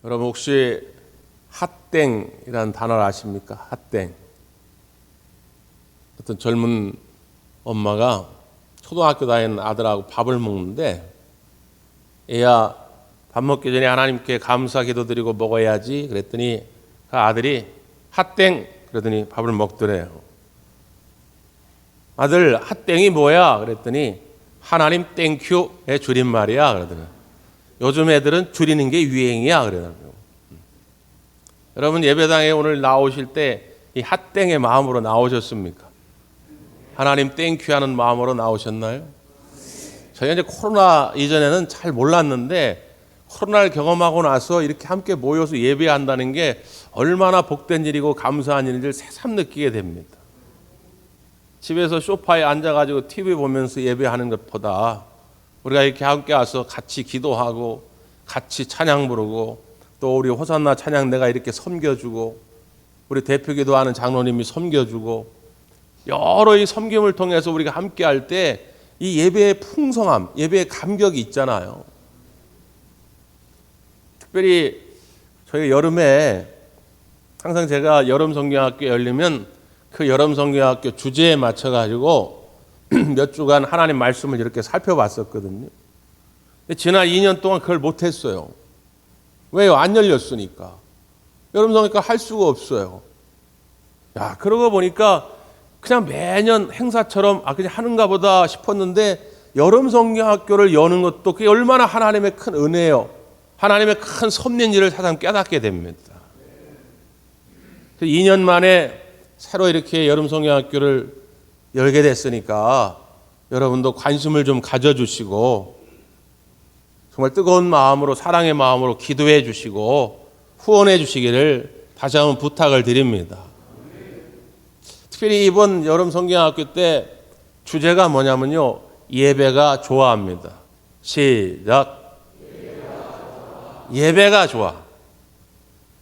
여러분 혹시 핫땡이라는 단어를 아십니까? 핫땡. 어떤 젊은 엄마가 초등학교 다니는 아들하고 밥을 먹는데, 애야 밥 먹기 전에 하나님께 감사 기도드리고 먹어야지 그랬더니 그 아들이 핫땡 그러더니 밥을 먹더래요. 아들, 핫땡이 뭐야? 그랬더니 하나님 땡큐의 줄임말이야 그러더니, 요즘 애들은 줄이는 게 유행이야 그러더라고요. 여러분 예배당에 오늘 나오실 때 이 핫땡의 마음으로 나오셨습니까? 하나님 땡큐 하는 마음으로 나오셨나요? 저희가 이제 코로나 이전에는 잘 몰랐는데, 코로나를 경험하고 나서 이렇게 함께 모여서 예배한다는 게 얼마나 복된 일이고 감사한 일인지를 새삼 느끼게 됩니다. 집에서 소파에 앉아가지고 TV 보면서 예배하는 것보다 우리가 이렇게 함께 와서 같이 기도하고 같이 찬양 부르고, 또 우리 호산나 찬양 내가 이렇게 섬겨주고, 우리 대표 기도하는 장로님이 섬겨주고, 여러 이 섬김을 통해서 우리가 함께 할 때 이 예배의 풍성함, 예배의 감격이 있잖아요. 특별히 저희 여름에 항상 제가 여름 성경학교 열리면 그 여름 성경학교 주제에 맞춰가지고 몇 주간 하나님 말씀을 이렇게 살펴봤었거든요. 근데 지난 2년 동안 그걸 못했어요. 왜요? 안 열렸으니까. 여름 성경학교 할 수가 없어요. 야, 그러고 보니까 그냥 매년 행사처럼 그냥 하는가 보다 싶었는데, 여름 성경학교를 여는 것도 그게 얼마나 하나님의 큰 은혜예요. 하나님의 큰 섭리인 일을 사람 깨닫게 됩니다. 2년 만에 새로 이렇게 여름 성경학교를 열게 됐으니까 여러분도 관심을 좀 가져주시고, 정말 뜨거운 마음으로, 사랑의 마음으로 기도해 주시고 후원해 주시기를 다시 한번 부탁을 드립니다. 특별히 이번 여름 성경학교 때 주제가 뭐냐면요, 예배가 좋아합니다. 시작. 예배가 좋아.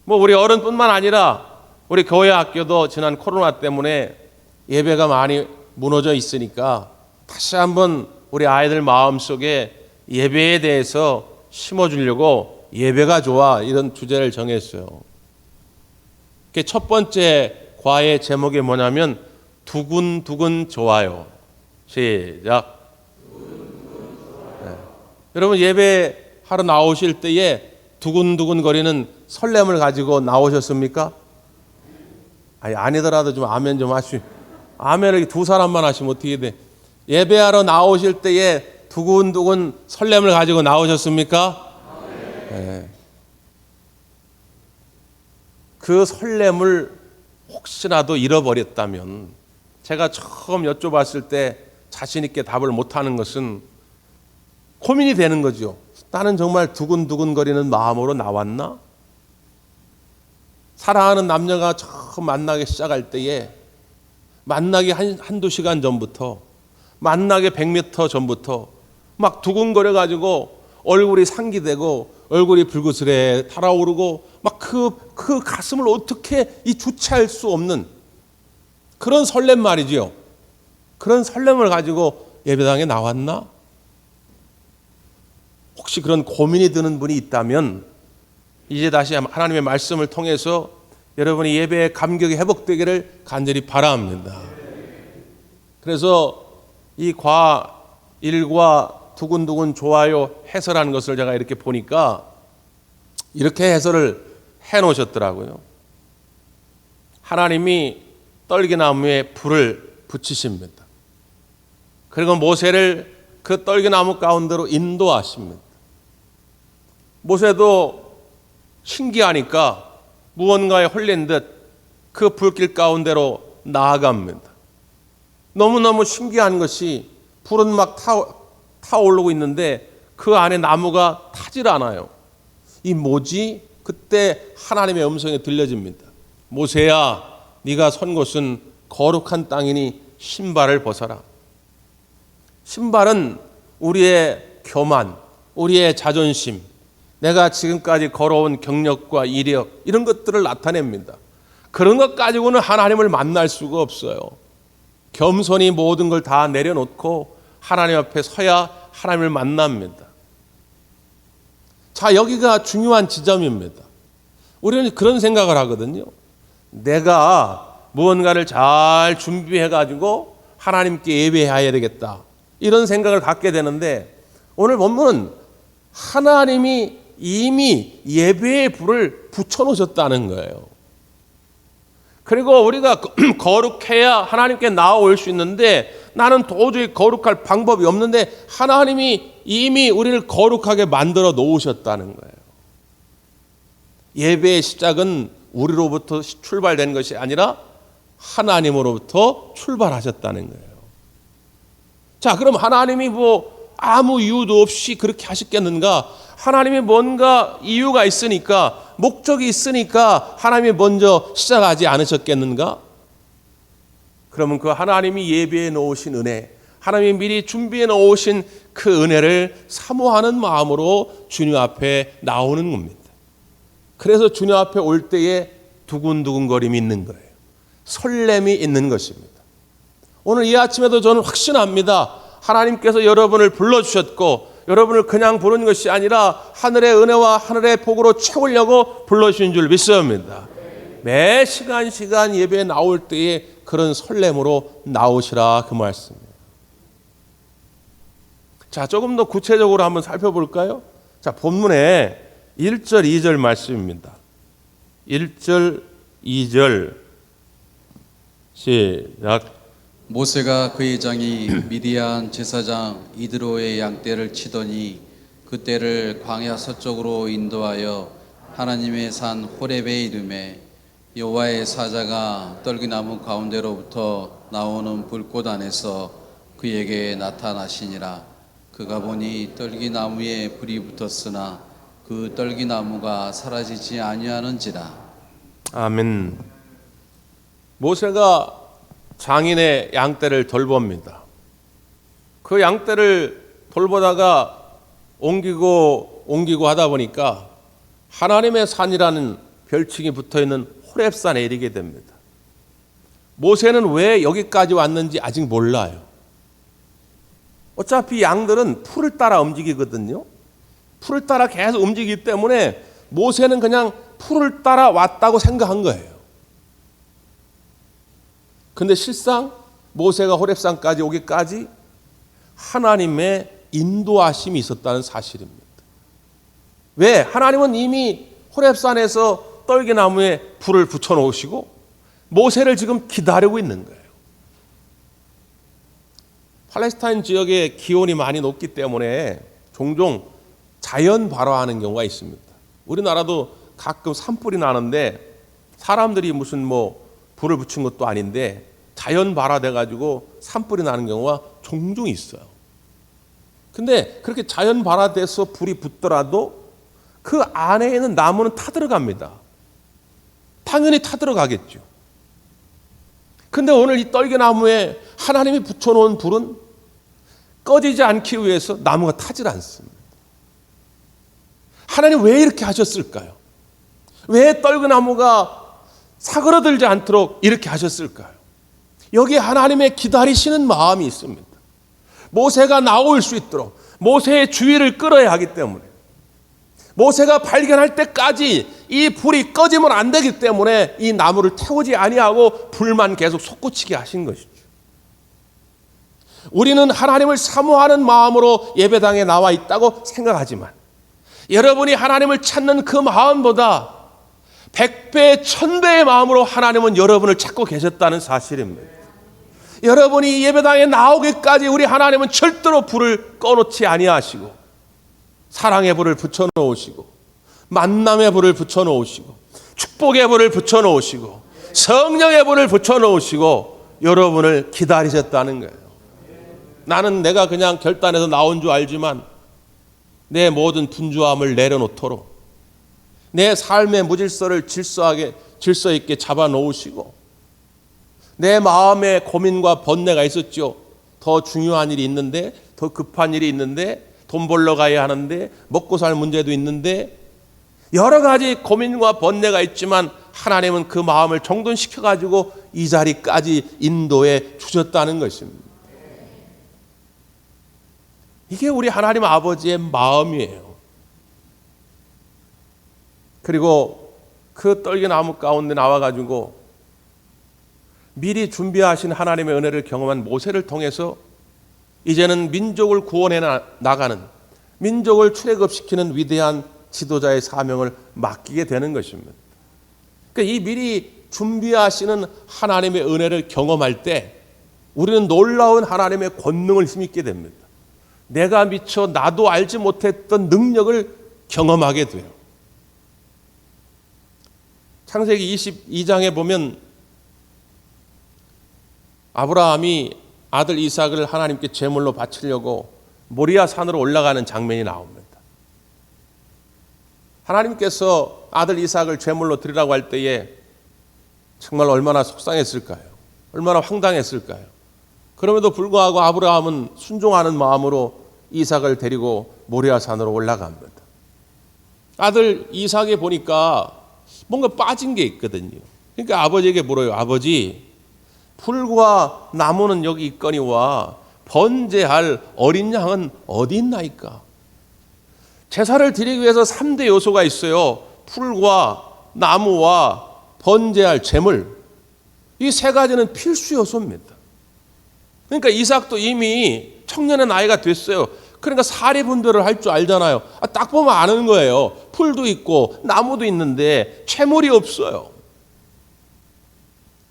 뭐 우리 어른뿐만 아니라 우리 교회 학교도 지난 코로나 때문에 예배가 많이 무너져 있으니까 다시 한번 우리 아이들 마음속에 예배에 대해서 심어주려고 예배가 좋아 이런 주제를 정했어요. 첫 번째 과의 제목이 뭐냐면 두근두근 좋아요. 시작. 네. 여러분 예배하러 나오실 때에 두근두근 거리는 설렘을 가지고 나오셨습니까? 아니더라도 좀 아멘 좀 하시오. 아멘을 두 사람만 하시면 어떻게 돼? 예배하러 나오실 때에 두근두근 설렘을 가지고 나오셨습니까? 네. 그 설렘을 혹시라도 잃어버렸다면, 제가 처음 여쭤봤을 때 자신 있게 답을 못하는 것은 고민이 되는 거죠. 나는 정말 두근두근거리는 마음으로 나왔나? 사랑하는 남녀가 처음 만나기 시작할 때에, 만나기 한두 시간 전부터, 만나기 100m 전부터 막 두근거려가지고 얼굴이 상기되고 얼굴이 불그스레 달아오르고 막 그 가슴을 어떻게 주체할 수 없는 그런 설렘 말이지요. 그런 설렘을 가지고 예배당에 나왔나? 혹시 그런 고민이 드는 분이 있다면 이제 다시 하나님의 말씀을 통해서 여러분이 예배의 감격이 회복되기를 간절히 바랍니다. 그래서 이 과 1과 두근두근 좋아요 해설하는 것을 제가 이렇게 보니까 이렇게 해설을 해놓으셨더라고요. 하나님이 떨기나무에 불을 붙이십니다. 그리고 모세를 그 떨기나무 가운데로 인도하십니다. 모세도 신기하니까 무언가에 홀린 듯 그 불길 가운데로 나아갑니다. 너무너무 신기한 것이 불은 막 타오르고 있는데 그 안에 나무가 타질 않아요. 이 뭐지? 그때 하나님의 음성이 들려집니다. 모세야, 네가 선 곳은 거룩한 땅이니 신발을 벗어라. 신발은 우리의 교만, 우리의 자존심, 내가 지금까지 걸어온 경력과 이력 이런 것들을 나타냅니다. 그런 것 가지고는 하나님을 만날 수가 없어요. 겸손히 모든 걸 다 내려놓고 하나님 앞에 서야 하나님을 만납니다. 자, 여기가 중요한 지점입니다. 우리는 그런 생각을 하거든요. 내가 무언가를 잘 준비해가지고 하나님께 예배해야 되겠다, 이런 생각을 갖게 되는데, 오늘 본문은 하나님이 이미 예배의 불을 붙여놓으셨다는 거예요. 그리고 우리가 거룩해야 하나님께 나아올 수 있는데, 나는 도저히 거룩할 방법이 없는데 하나님이 이미 우리를 거룩하게 만들어 놓으셨다는 거예요. 예배의 시작은 우리로부터 출발된 것이 아니라 하나님으로부터 출발하셨다는 거예요. 자, 그럼 하나님이 아무 이유도 없이 그렇게 하셨겠는가? 하나님이 뭔가 이유가 있으니까, 목적이 있으니까 하나님이 먼저 시작하지 않으셨겠는가? 그러면 그 하나님이 예비해 놓으신 은혜, 하나님이 미리 준비해 놓으신 그 은혜를 사모하는 마음으로 주님 앞에 나오는 겁니다. 그래서 주님 앞에 올 때에 두근두근거림이 있는 거예요. 설렘이 있는 것입니다. 오늘 이 아침에도 저는 확신합니다. 하나님께서 여러분을 불러주셨고, 여러분을 그냥 부른 것이 아니라 하늘의 은혜와 하늘의 복으로 채우려고 불러주신 줄 믿습니다. 매 시간 예배에 나올 때에 그런 설렘으로 나오시라, 그 말씀이에요. 자, 조금 더 구체적으로 한번 살펴볼까요? 자, 본문에 1절, 2절 말씀입니다. 1절, 2절 시작. 모세가 그의 장이 미디안 제사장 이드로의 양떼를 치더니 그 떼를 광야 서쪽으로 인도하여 하나님의 산 호렙에 이르매, 여호와의 사자가 떨기나무 가운데로부터 나오는 불꽃 안에서 그에게 나타나시니라. 그가 보니 떨기나무에 불이 붙었으나 그 떨기나무가 사라지지 아니하는지라. 아멘. 모세가 장인의 양떼를 돌봅니다. 그 양떼를 돌보다가 옮기고 하다 보니까 하나님의 산이라는 별칭이 붙어있는 호렙산에 이르게 됩니다. 모세는 왜 여기까지 왔는지 아직 몰라요. 어차피 양들은 풀을 따라 움직이거든요. 풀을 따라 계속 움직이기 때문에 모세는 그냥 풀을 따라 왔다고 생각한 거예요. 근데 실상 모세가 호렙산까지 오기까지 하나님의 인도하심이 있었다는 사실입니다. 왜? 하나님은 이미 호렙산에서 떨기나무에 불을 붙여놓으시고 모세를 지금 기다리고 있는 거예요. 팔레스타인 지역의 기온이 많이 높기 때문에 종종 자연 발화하는 경우가 있습니다. 우리나라도 가끔 산불이 나는데 사람들이 무슨 불을 붙인 것도 아닌데 자연 발화돼 가지고 산불이 나는 경우가 종종 있어요. 근데 그렇게 자연 발화돼서 불이 붙더라도 그 안에 있는 나무는 타들어갑니다. 당연히 타들어가겠죠. 근데 오늘 이 떨기나무에 하나님이 붙여놓은 불은 꺼지지 않기 위해서 나무가 타질 않습니다. 하나님 왜 이렇게 하셨을까요? 왜 떨기나무가 사그러들지 않도록 이렇게 하셨을까요? 여기 하나님의 기다리시는 마음이 있습니다. 모세가 나올 수 있도록 모세의 주의를 끌어야 하기 때문에, 모세가 발견할 때까지 이 불이 꺼지면 안 되기 때문에 이 나무를 태우지 아니하고 불만 계속 솟구치게 하신 것이죠. 우리는 하나님을 사모하는 마음으로 예배당에 나와 있다고 생각하지만 여러분이 하나님을 찾는 그 마음보다 100배, 1000배의 마음으로 하나님은 여러분을 찾고 계셨다는 사실입니다. 여러분이 예배당에 나오기까지 우리 하나님은 절대로 불을 꺼놓지 아니하시고 사랑의 불을 붙여놓으시고 만남의 불을 붙여놓으시고 축복의 불을 붙여놓으시고 성령의 불을 붙여놓으시고 여러분을 기다리셨다는 거예요. 나는 내가 그냥 결단해서 나온 줄 알지만 내 모든 분주함을 내려놓도록 내 삶의 무질서를 질서 있게 잡아놓으시고 내 마음에 고민과 번뇌가 있었죠. 더 중요한 일이 있는데, 더 급한 일이 있는데, 돈 벌러 가야 하는데, 먹고 살 문제도 있는데, 여러 가지 고민과 번뇌가 있지만 하나님은 그 마음을 정돈시켜가지고 이 자리까지 인도해 주셨다는 것입니다. 이게 우리 하나님 아버지의 마음이에요. 그리고 그 떨기나무 가운데 나와가지고 미리 준비하신 하나님의 은혜를 경험한 모세를 통해서 이제는 민족을 구원해 나가는, 민족을 출애굽시키는 위대한 지도자의 사명을 맡기게 되는 것입니다. 그러니까 이 미리 준비하시는 하나님의 은혜를 경험할 때 우리는 놀라운 하나님의 권능을 힘입게 됩니다. 내가 미처 나도 알지 못했던 능력을 경험하게 돼요. 창세기 22장에 보면 아브라함이 아들 이삭을 하나님께 제물로 바치려고 모리아 산으로 올라가는 장면이 나옵니다. 하나님께서 아들 이삭을 제물로 드리라고 할 때에 정말 얼마나 속상했을까요? 얼마나 황당했을까요? 그럼에도 불구하고 아브라함은 순종하는 마음으로 이삭을 데리고 모리아 산으로 올라갑니다. 아들 이삭에 보니까 뭔가 빠진 게 있거든요. 그러니까 아버지에게 물어요. 아버지, 풀과 나무는 여기 있거니와 번제할 어린 양은 어디 있나이까? 제사를 드리기 위해서 3대 요소가 있어요. 풀과 나무와 번제할 제물. 이 세 가지는 필수 요소입니다. 그러니까 이삭도 이미 청년의 나이가 됐어요. 그러니까 사리분별을 할 줄 알잖아요. 딱 보면 아는 거예요. 풀도 있고 나무도 있는데 채물이 없어요.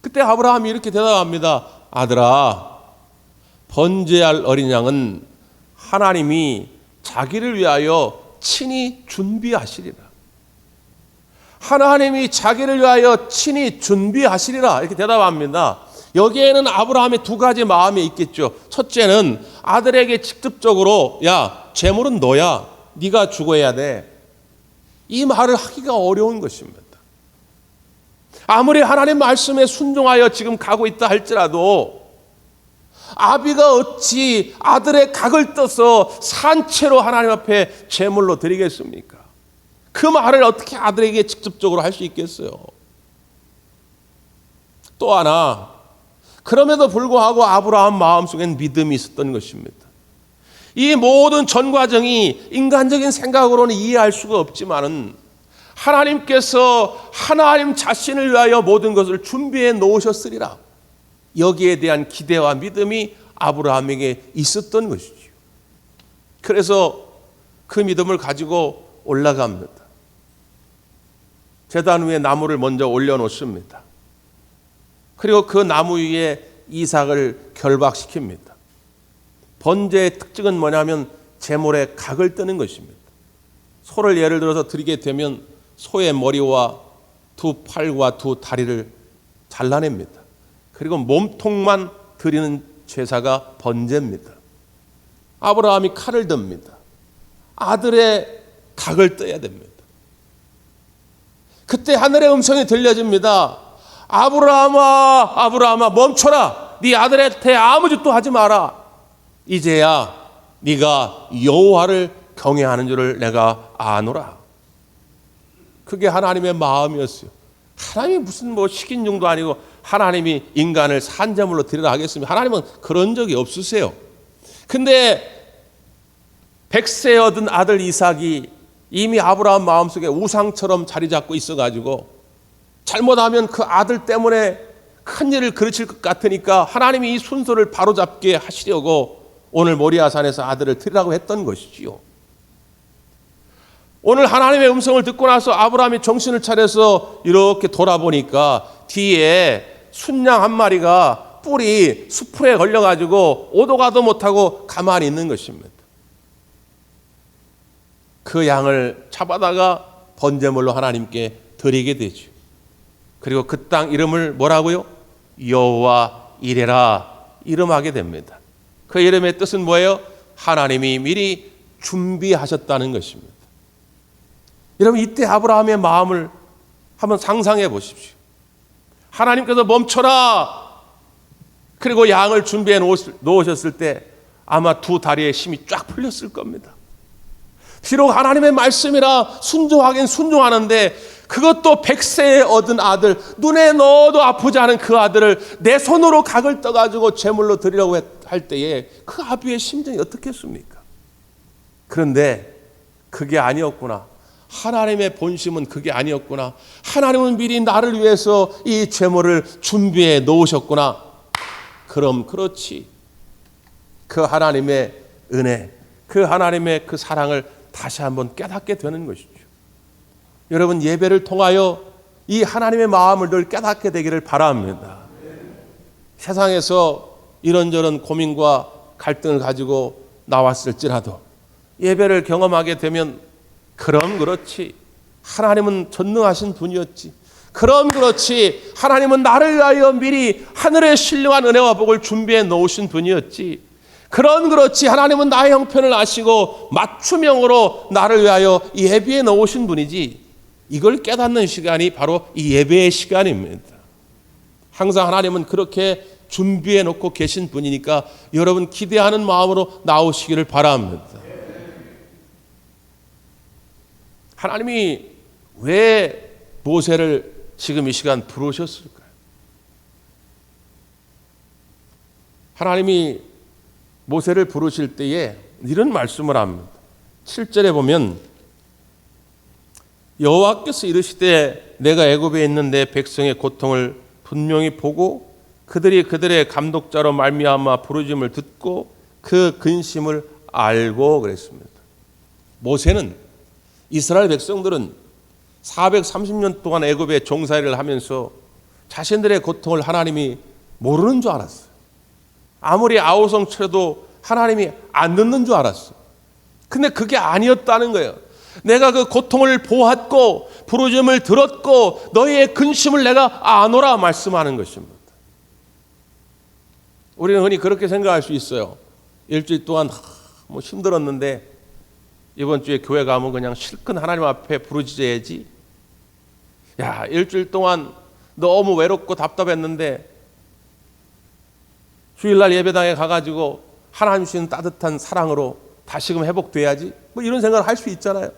그때 아브라함이 이렇게 대답합니다. 아들아, 번제할 어린 양은 하나님이 자기를 위하여 친히 준비하시리라. 하나님이 자기를 위하여 친히 준비하시리라. 이렇게 대답합니다. 여기에는 아브라함의 두 가지 마음이 있겠죠. 첫째는 아들에게 직접적으로 야, 제물은 너야. 네가 죽어야 돼. 이 말을 하기가 어려운 것입니다. 아무리 하나님 말씀에 순종하여 지금 가고 있다 할지라도 아비가 어찌 아들의 각을 떠서 산채로 하나님 앞에 제물로 드리겠습니까? 그 말을 어떻게 아들에게 직접적으로 할 수 있겠어요? 또 하나, 그럼에도 불구하고 아브라함 마음속엔 믿음이 있었던 것입니다. 이 모든 전 과정이 인간적인 생각으로는 이해할 수가 없지만은 하나님께서 하나님 자신을 위하여 모든 것을 준비해 놓으셨으리라. 여기에 대한 기대와 믿음이 아브라함에게 있었던 것이죠. 그래서 그 믿음을 가지고 올라갑니다. 제단 위에 나무를 먼저 올려놓습니다. 그리고 그 나무 위에 이삭을 결박시킵니다. 번제의 특징은 뭐냐면 제물의 각을 뜨는 것입니다. 소를 예를 들어서 드리게 되면 소의 머리와 두 팔과 두 다리를 잘라냅니다. 그리고 몸통만 드리는 제사가 번제입니다. 아브라함이 칼을 듭니다. 아들의 각을 떠야 됩니다. 그때 하늘의 음성이 들려집니다. 아브라함아, 아브라함아, 멈춰라. 네 아들한테 아무 짓도 하지 마라. 이제야 네가 여호와를 경외하는 줄을 내가 아노라. 그게 하나님의 마음이었어요. 하나님이 무슨 뭐 식인종도 아니고 하나님이 인간을 산제물로 드리라 하겠습니다. 하나님은 그런 적이 없으세요. 근데 100세 얻은 아들 이삭이 이미 아브라함 마음속에 우상처럼 자리 잡고 있어가지고 잘못하면 그 아들 때문에 큰 일을 그르칠 것 같으니까 하나님이 이 순서를 바로잡게 하시려고 오늘 모리아산에서 아들을 드리라고 했던 것이지요. 오늘 하나님의 음성을 듣고 나서 아브라함이 정신을 차려서 이렇게 돌아보니까 뒤에 순양 한 마리가 뿔이 수풀에 걸려가지고 오도 가도 못하고 가만히 있는 것입니다. 그 양을 잡아다가 번제물로 하나님께 드리게 되죠. 그리고 그 땅 이름을 뭐라고요? 여호와 이레라 이름하게 됩니다. 그 이름의 뜻은 뭐예요? 하나님이 미리 준비하셨다는 것입니다. 여러분, 이때 아브라함의 마음을 한번 상상해 보십시오. 하나님께서 멈춰라. 그리고 양을 준비해 놓으셨을 때 아마 두 다리에 힘이 쫙 풀렸을 겁니다. 비록 하나님의 말씀이라 순종하긴 순종하는데 그것도 100세에 얻은 아들, 눈에 넣어도 아프지 않은 그 아들을 내 손으로 각을 떠가지고 제물로 드리려고 할 때에 그 아비의 심정이 어떻겠습니까? 그런데 그게 아니었구나. 하나님의 본심은 그게 아니었구나. 하나님은 미리 나를 위해서 이 제물을 준비해 놓으셨구나. 그럼 그렇지. 그 하나님의 은혜, 그 하나님의 그 사랑을 다시 한번 깨닫게 되는 것이죠. 여러분, 예배를 통하여 이 하나님의 마음을 늘 깨닫게 되기를 바랍니다. 세상에서 이런저런 고민과 갈등을 가지고 나왔을지라도 예배를 경험하게 되면 그럼 그렇지. 하나님은 전능하신 분이었지. 그럼 그렇지. 하나님은 나를 위하여 미리 하늘의 신령한 은혜와 복을 준비해 놓으신 분이었지. 그럼 그렇지. 하나님은 나의 형편을 아시고 맞춤형으로 나를 위하여 예비해 놓으신 분이지. 이걸 깨닫는 시간이 바로 이 예배의 시간입니다. 항상 하나님은 그렇게 준비해 놓고 계신 분이니까 여러분 기대하는 마음으로 나오시기를 바랍니다. 하나님이 왜 모세를 지금 이 시간 부르셨을까요? 하나님이 모세를 부르실 때에 이런 말씀을 합니다. 7절에 보면 여호와께서 이르시되 내가 애굽에 있는 내 백성의 고통을 분명히 보고 그들이 그들의 감독자로 말미암아 부르짐을 듣고 그 근심을 알고 그랬습니다. 모세는 이스라엘 백성들은 430년 동안 애굽에 종살이를 하면서 자신들의 고통을 하나님이 모르는 줄 알았어요. 아무리 아우성 쳐도 하나님이 안 듣는 줄 알았어요. 근데 그게 아니었다는 거예요. 내가 그 고통을 보았고 부르짐을 들었고 너희의 근심을 내가 아노라 말씀하는 것입니다. 우리는 흔히 그렇게 생각할 수 있어요. 일주일 동안 뭐 힘들었는데 이번 주에 교회 가면 그냥 실컷 하나님 앞에 부르짖어야지. 야, 일주일 동안 너무 외롭고 답답했는데 주일날 예배당에 가가지고 하나님 주시는 따뜻한 사랑으로 다시금 회복돼야지. 뭐 이런 생각을 할 수 있잖아요.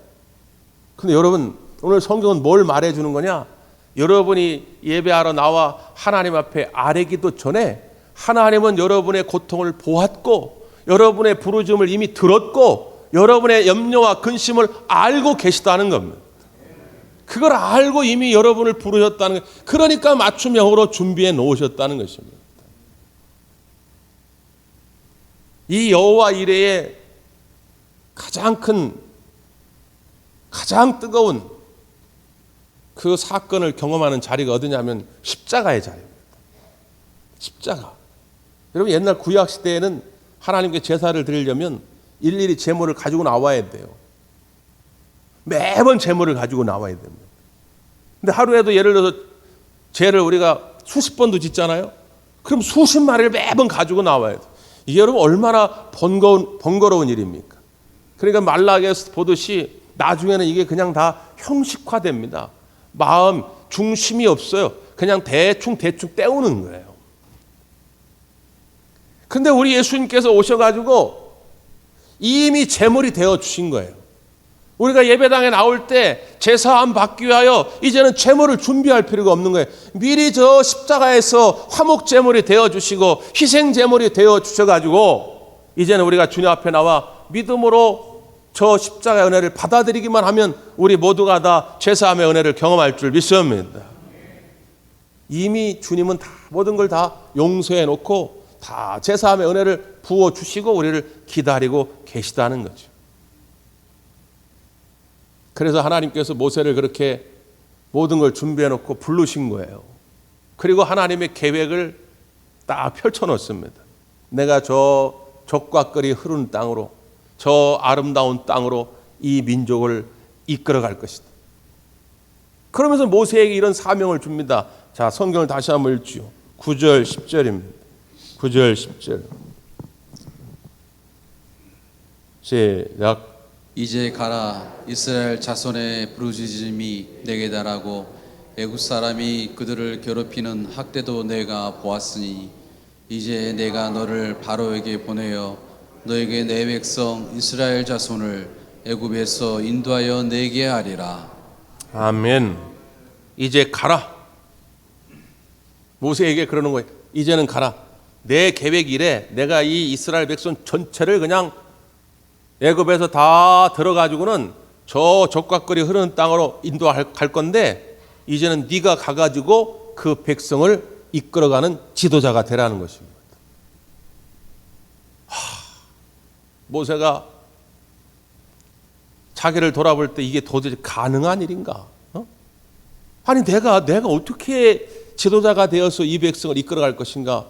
근데 여러분, 오늘 성경은 뭘 말해주는 거냐? 여러분이 예배하러 나와 하나님 앞에 아뢰기도 전에 하나님은 여러분의 고통을 보았고 여러분의 부르짖음을 이미 들었고 여러분의 염려와 근심을 알고 계시다는 겁니다. 그걸 알고 이미 여러분을 부르셨다는 거예요. 그러니까 맞춤형으로 준비해 놓으셨다는 것입니다. 이 여호와 이레의 가장 큰, 가장 뜨거운 그 사건을 경험하는 자리가 어디냐면 십자가의 자리입니다. 십자가. 여러분, 옛날 구약 시대에는 하나님께 제사를 드리려면 일일이 제물을 가지고 나와야 돼요. 매번 제물을 가지고 나와야 됩니다. 근데 하루에도 예를 들어서 죄를 우리가 수십 번도 짓잖아요. 그럼 수십 마리를 매번 가지고 나와야 돼요. 이게 여러분 얼마나 번거로운 일입니까? 그러니까 말라기에서 보듯이 나중에는 이게 그냥 다 형식화됩니다. 마음 중심이 없어요. 그냥 대충 때우는 거예요. 근데 우리 예수님께서 오셔가지고 이미 제물이 되어 주신 거예요. 우리가 예배당에 나올 때 제사함 받기 위하여 이제는 제물을 준비할 필요가 없는 거예요. 미리 저 십자가에서 화목 제물이 되어 주시고 희생 제물이 되어 주셔가지고 이제는 우리가 주님 앞에 나와 믿음으로 저 십자가의 은혜를 받아들이기만 하면 우리 모두가 다 제사함의 은혜를 경험할 줄 믿습니다. 이미 주님은 다 모든 걸 다 용서해 놓고 다 제사함의 은혜를 부어 주시고 우리를 기다리고 계시다는 거죠. 그래서 하나님께서 모세를 그렇게 모든 걸 준비해 놓고 부르신 거예요. 그리고 하나님의 계획을 딱 펼쳐 놓습니다. 내가 저 적과 꿀이 흐르는 땅으로, 저 아름다운 땅으로 이 민족을 이끌어 갈 것이다. 그러면서 모세에게 이런 사명을 줍니다. 자, 성경을 다시 한번 읽지요. 9절 10절입니다. 9절 10절 시작. 이제 가라. 이스라엘 자손의 부르짖음이 내게 달하고 애굽 사람이 그들을 괴롭히는 학대도 내가 보았으니 이제 내가 너를 바로에게 보내어 너에게 내 백성 이스라엘 자손을 애굽에서 인도하여 내게 하리라. 아멘. 이제 가라. 모세에게 그러는 거예요. 이제는 가라. 내 계획 이래 내가 이 이스라엘 백성 전체를 그냥 애굽에서 다 들어가지고는 저 적과거리 흐르는 땅으로 인도할 건데 이제는 네가 가가지고 그 백성을 이끌어가는 지도자가 되라는 것입니다. 모세가 자기를 돌아볼 때 이게 도저히 가능한 일인가? 아니 내가 어떻게 지도자가 되어서 이 백성을 이끌어갈 것인가?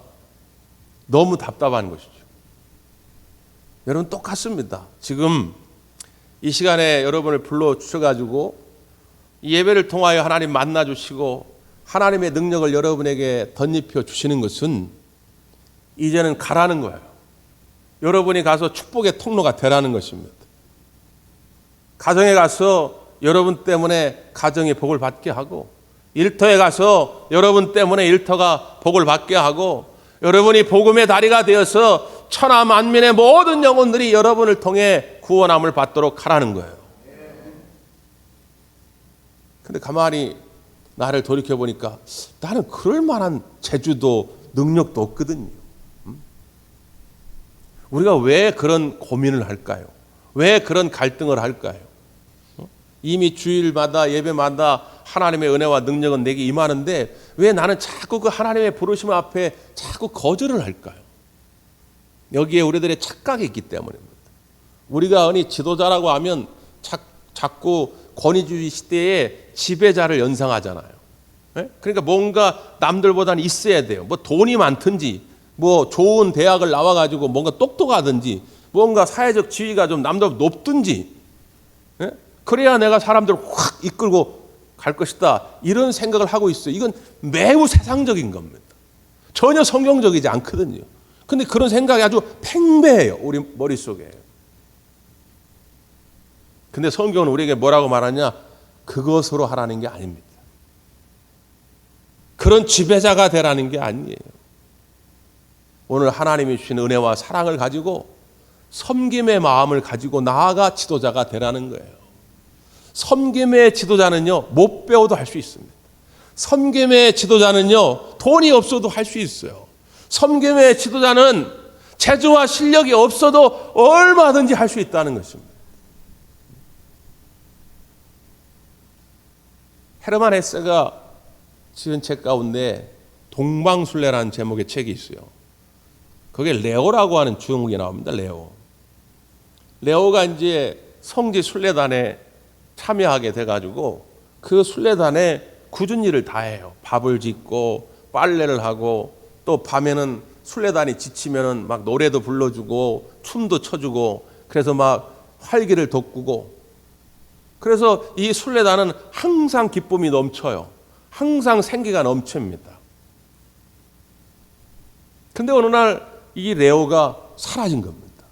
너무 답답한 것이죠. 여러분 똑같습니다. 지금 이 시간에 여러분을 불러 주셔가지고 이 예배를 통하여 하나님 만나 주시고 하나님의 능력을 여러분에게 덧입혀 주시는 것은 이제는 가라는 거예요. 여러분이 가서 축복의 통로가 되라는 것입니다. 가정에 가서 여러분 때문에 가정이 복을 받게 하고, 일터에 가서 여러분 때문에 일터가 복을 받게 하고, 여러분이 복음의 다리가 되어서 천하 만민의 모든 영혼들이 여러분을 통해 구원함을 받도록 하라는 거예요. 근데 가만히 나를 돌이켜보니까 나는 그럴 만한 재주도 능력도 없거든요. 우리가 왜 그런 고민을 할까요? 왜 그런 갈등을 할까요? 이미 주일마다 예배마다 하나님의 은혜와 능력은 내게 임하는데 왜 나는 자꾸 그 하나님의 부르심 앞에 자꾸 거절을 할까요? 여기에 우리들의 착각이 있기 때문입니다. 우리가 흔히 지도자라고 하면 자꾸 권위주의 시대의 지배자를 연상하잖아요. 그러니까 뭔가 남들보다는 있어야 돼요. 뭐 돈이 많든지 뭐 좋은 대학을 나와가지고 뭔가 똑똑하든지 뭔가 사회적 지위가 좀 남들보다 높든지 그래야 내가 사람들을 확 이끌고 갈 것이다. 이런 생각을 하고 있어요. 이건 매우 세상적인 겁니다. 전혀 성경적이지 않거든요. 근데 그런 생각이 아주 팽배해요. 우리 머릿속에. 근데 성경은 우리에게 뭐라고 말하냐? 그것으로 하라는 게 아닙니다. 그런 지배자가 되라는 게 아니에요. 오늘 하나님이 주신 은혜와 사랑을 가지고 섬김의 마음을 가지고 나아가 지도자가 되라는 거예요. 섬김의 지도자는요, 못 배워도 할 수 있습니다. 섬김의 지도자는요, 돈이 없어도 할 수 있어요. 섬김의 지도자는 재주와 실력이 없어도 얼마든지 할 수 있다는 것입니다. 헤르만 헤세가 지은 책 가운데 동방술래라는 제목의 책이 있어요. 거기에 레오라고 하는 주인공이 나옵니다. 레오가 이제 성지 순례단에 참여하게 돼가지고 그 순례단에 굳은 일을 다 해요. 밥을 짓고 빨래를 하고 또 밤에는 순례단이 지치면은 막 노래도 불러주고 춤도 춰주고 그래서 막 활기를 돋구고 그래서 이 순례단은 항상 기쁨이 넘쳐요. 항상 생기가 넘칩니다. 근데 어느 날 이 레오가 사라진 겁니다.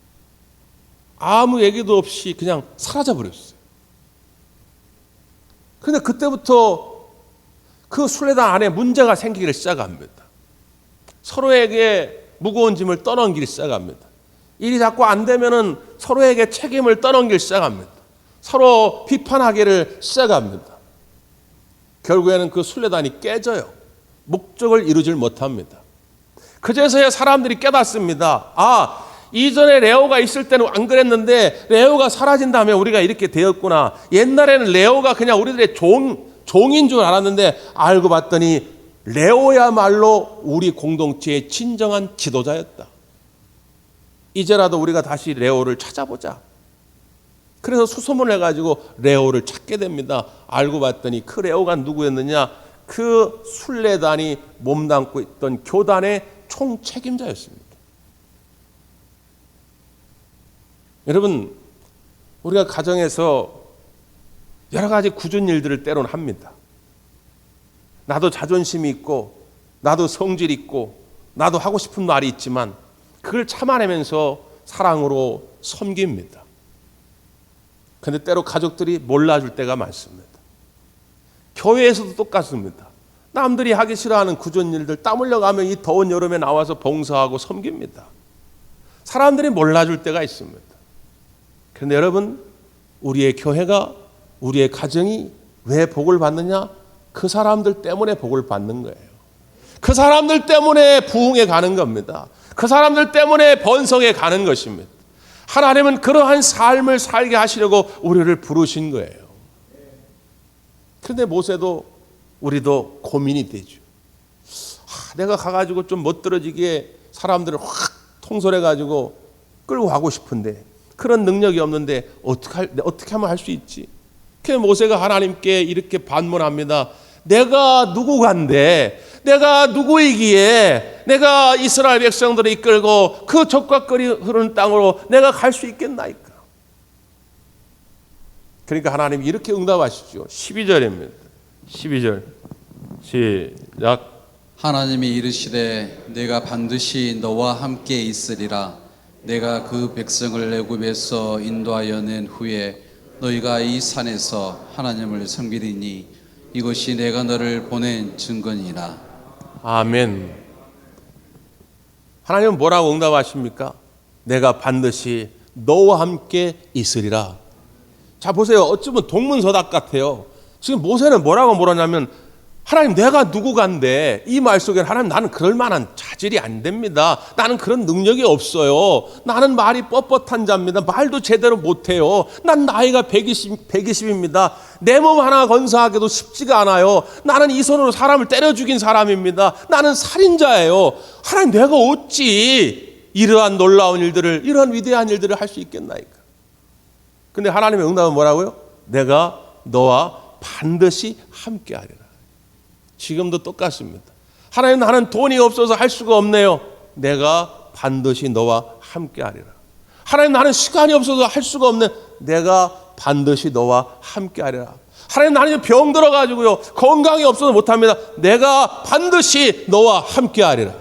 아무 얘기도 없이 그냥 사라져 버렸어요. 근데 그때부터 그 순례단 안에 문제가 생기기 시작합니다. 서로에게 무거운 짐을 떠넘기기 시작합니다. 일이 자꾸 안 되면은 서로에게 책임을 떠넘기기 시작합니다. 서로 비판하기를 시작합니다. 결국에는 그 순례단이 깨져요. 목적을 이루질 못합니다. 그제서야 사람들이 깨닫습니다. 아, 이전에 레오가 있을 때는 안 그랬는데 레오가 사라진 다음에 우리가 이렇게 되었구나. 옛날에는 레오가 그냥 우리들의 종인 줄 알았는데 알고 봤더니 레오야말로 우리 공동체의 진정한 지도자였다. 이제라도 우리가 다시 레오를 찾아보자. 그래서 수소문을 해가지고 레오를 찾게 됩니다. 알고 봤더니 그 레오가 누구였느냐? 그 순례단이 몸담고 있던 교단의 총책임자였습니다. 여러분, 우리가 가정에서 여러 가지 굳은 일들을 때로는 합니다. 나도 자존심이 있고 나도 성질 있고 나도 하고 싶은 말이 있지만 그걸 참아내면서 사랑으로 섬깁니다. 그런데 때로 가족들이 몰라줄 때가 많습니다. 교회에서도 똑같습니다. 남들이 하기 싫어하는 굳은 일들 땀 흘려가면 이 더운 여름에 나와서 봉사하고 섬깁니다. 사람들이 몰라줄 때가 있습니다. 그런데 여러분, 우리의 교회가, 우리의 가정이 왜 복을 받느냐? 그 사람들 때문에 복을 받는 거예요. 그 사람들 때문에 부흥에 가는 겁니다. 그 사람들 때문에 번성에 가는 것입니다. 하나님은 그러한 삶을 살게 하시려고 우리를 부르신 거예요. 그런데 모세도 우리도 고민이 되죠. 내가 가가지고 좀 멋들어지게 사람들을 확 통솔해가지고 끌고 가고 싶은데 그런 능력이 없는데 어떻게 하면 할 수 있지? 그래서 모세가 하나님께 이렇게 반문합니다. 내가 누구간데, 내가 누구이기에 내가 이스라엘 백성들을 이끌고 그 젖과 꿀이 흐르는 땅으로 내가 갈 수 있겠나이까? 그러니까 하나님이 이렇게 응답하시죠. 12절입니다. 12절 시작. 하나님이 이르시되 내가 반드시 너와 함께 있으리라. 내가 그 백성을 애굽에서 인도하여 낸 후에 너희가 이 산에서 하나님을 섬기리니 이것이 내가 너를 보낸 증거니라. 아멘. 하나님은 뭐라고 응답하십니까? 내가 반드시 너와 함께 있으리라. 자 보세요. 어쩌면 동문서답 같아요. 지금 모세는 뭐라고 물었냐면 하나님 내가 누구간데 이 말 속에 하나님 나는 그럴 만한 자질이 안 됩니다. 나는 그런 능력이 없어요. 나는 말이 뻣뻣한 자입니다. 말도 제대로 못해요. 난 나이가 120입니다. 내 몸 하나 건사하기도 쉽지가 않아요. 나는 이 손으로 사람을 때려 죽인 사람입니다. 나는 살인자예요. 하나님 내가 어찌 이러한 놀라운 일들을 이러한 위대한 일들을 할 수 있겠나이까? 근데 하나님의 응답은 뭐라고요? 내가 너와 반드시 함께하리라. 지금도 똑같습니다. 하나님 나는 돈이 없어서 할 수가 없네요. 내가 반드시 너와 함께하리라. 하나님 나는 시간이 없어서 할 수가 없네. 내가 반드시 너와 함께하리라. 하나님 나는 병 들어가지고요 건강이 없어서 못합니다. 내가 반드시 너와 함께하리라.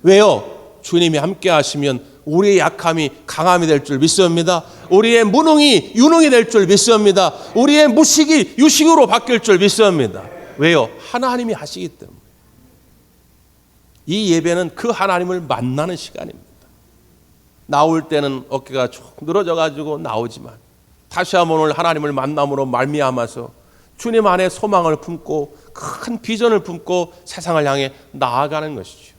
왜요? 주님이 함께하시면 우리의 약함이 강함이 될 줄 믿습니다. 우리의 무능이 유능이 될 줄 믿습니다. 우리의 무식이 유식으로 바뀔 줄 믿습니다. 왜요? 하나님이 하시기 때문에. 이 예배는 그 하나님을 만나는 시간입니다. 나올 때는 어깨가 쭉 늘어져 가지고 나오지만 다시 한번 오늘 하나님을 만남으로 말미암아서 주님 안에 소망을 품고 큰 비전을 품고 세상을 향해 나아가는 것이죠.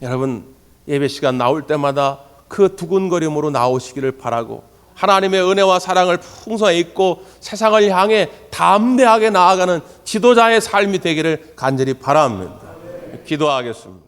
여러분 예배 시간 나올 때마다 그 두근거림으로 나오시기를 바라고 하나님의 은혜와 사랑을 풍성히 입고 세상을 향해 담대하게 나아가는 지도자의 삶이 되기를 간절히 바랍니다. 기도하겠습니다.